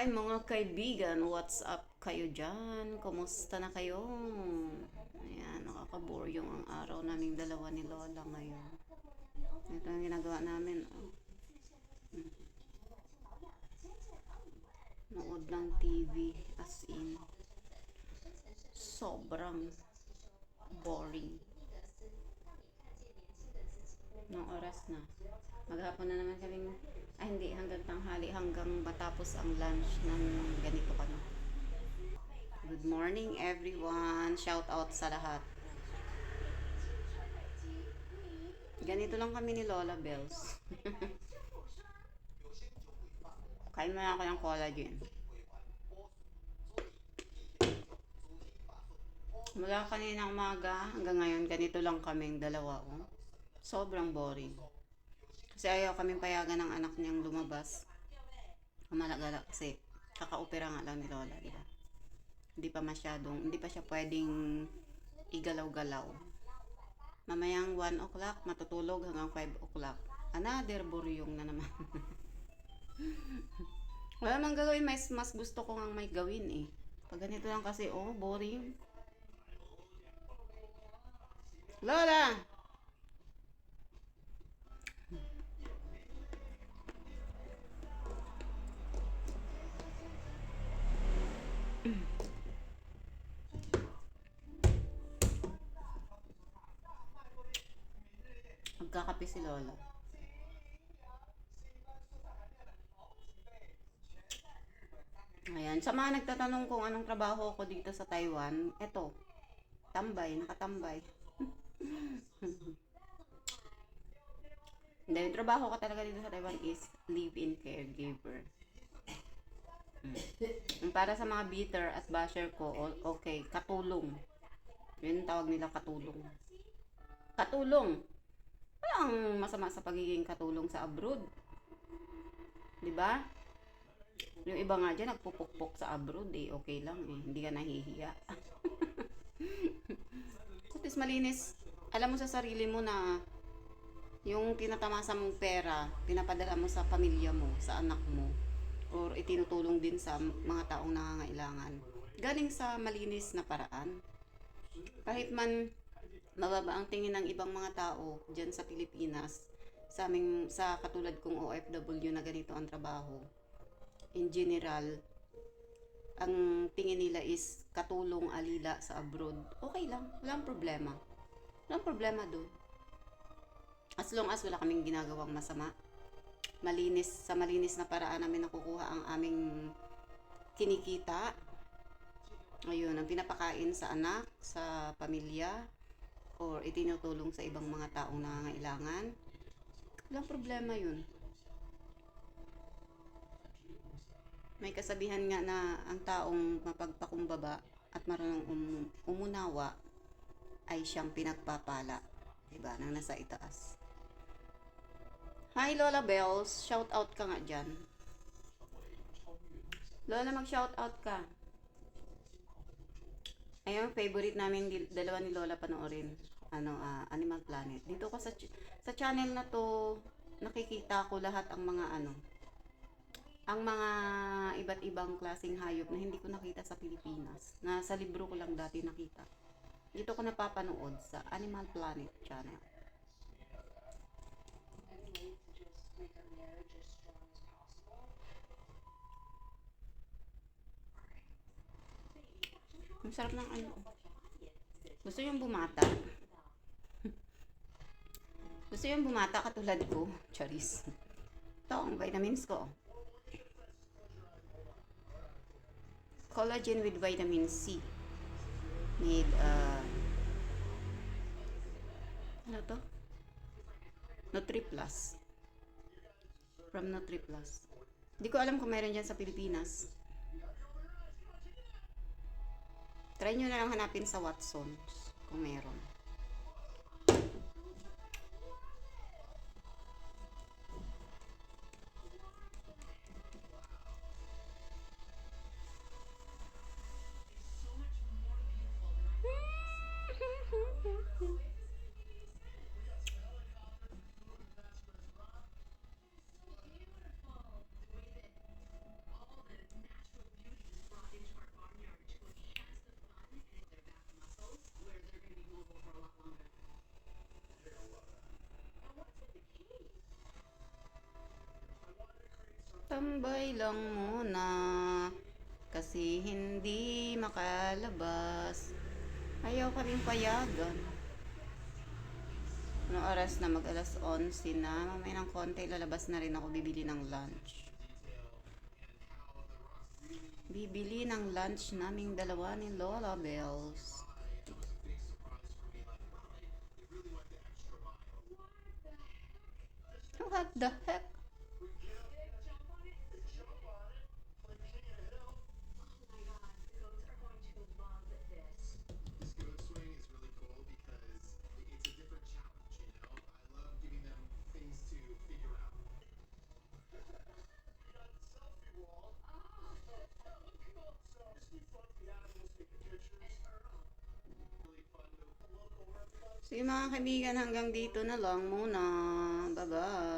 Hi mga kaibigan, what's up kayo dyan? Kumusta na kayo? Ayan, nakakabore yung ang araw naming dalawa ni Lola ngayon. Ito ang ginagawa namin. Nood ng TV, as in. Sobrang boring. Nung oras na. Maghapon na naman kaming, hindi, hanggang tanghali, hanggang matapos ang lunch ng ganito kami. Good morning everyone. Shout out sa lahat. Ganito lang kami ni Lola Bells. Kain mo na ako ng collagen. Mula kanina umaga hanggang ngayon, ganito lang kaming dalawa. Oh. Sobrang boring. Kasi ayaw kaming payagan ng anak niyang lumabas. Malagala kasi kaka-opera nga lang ni Lola, diba? Hindi pa siya pwedeng igalaw-galaw. Mamayang 1 o'clock, matutulog hanggang 5 o'clock. Another buryong na naman. Wala mang gagawin, mas gusto ko nga may gawin eh. Pag ganito lang kasi, boring. Lola! Magkakape si Lola. Ayan, sa mga nagtatanong kung anong trabaho ko dito sa Taiwan, eto, nakatambay. Hindi, yung trabaho ko talaga dito sa Taiwan is live-in caregiver. Para sa mga bitter at basher ko, okay, katulong. Yun ang tawag nila, katulong. Katulong! Walang masama sa pagiging katulong sa abroad. Diba? Yung iba nga dyan, nagpupukpok sa abroad eh. Okay lang eh. Hindi ka nahihiya. At least malinis. Alam mo sa sarili mo na yung tinatamasa mong pera, pinapadala mo sa pamilya mo, sa anak mo, or itinutulong din sa mga taong nangangailangan. Galing sa malinis na paraan. Kahit man mababa ang tingin ng ibang mga tao dyan sa Pilipinas, sa katulad kong OFW na ganito ang trabaho, in general, ang tingin nila is katulong alila sa abroad. Okay lang, walang problema. Walang problema doon. As long as wala kaming ginagawang masama. Sa malinis na paraan namin nakukuha ang aming kinikita. Ayun, ang pinapakain sa anak, sa pamilya, or itinutulong sa ibang mga taong nangangailangan. Walang problema yun. May kasabihan nga na ang taong mapagpakumbaba at marunong umunawa ay siyang pinagpapala. Diba? Nang nasa itaas. Hi Lola Bells, shout out ka nga dyan. Lola, mag-shout out ka. Ayun, favorite namin dalawa ni Lola panoorin. Animal Planet. Dito ko sa channel na to, nakikita ko lahat ang mga iba't ibang klaseng hayop na hindi ko nakita sa Pilipinas. Na sa libro ko lang dati nakita. Dito ko napapanood sa Animal Planet channel. Ang sarap ng Gusto yung bumata? Gusto yung bumata katulad ko? Charis. Ito ang vitamins ko. Collagen with vitamin C. Made, ano to? NutriPlus. From NutriPlus. Hindi ko alam kung meron dyan sa Pilipinas. Try nyo na lang hanapin sa Watsons kung meron. Tambay lang muna kasi hindi makalabas. Ayaw ka rin payagan. Ano oras na? Mag alas 11 na. Mamaya ng konti lalabas na rin ako bibili ng lunch. Bibili ng lunch naming dalawa ni Lola Bells. What the heck? Sige mga kaibigan, hanggang dito na lang muna. Bye-bye.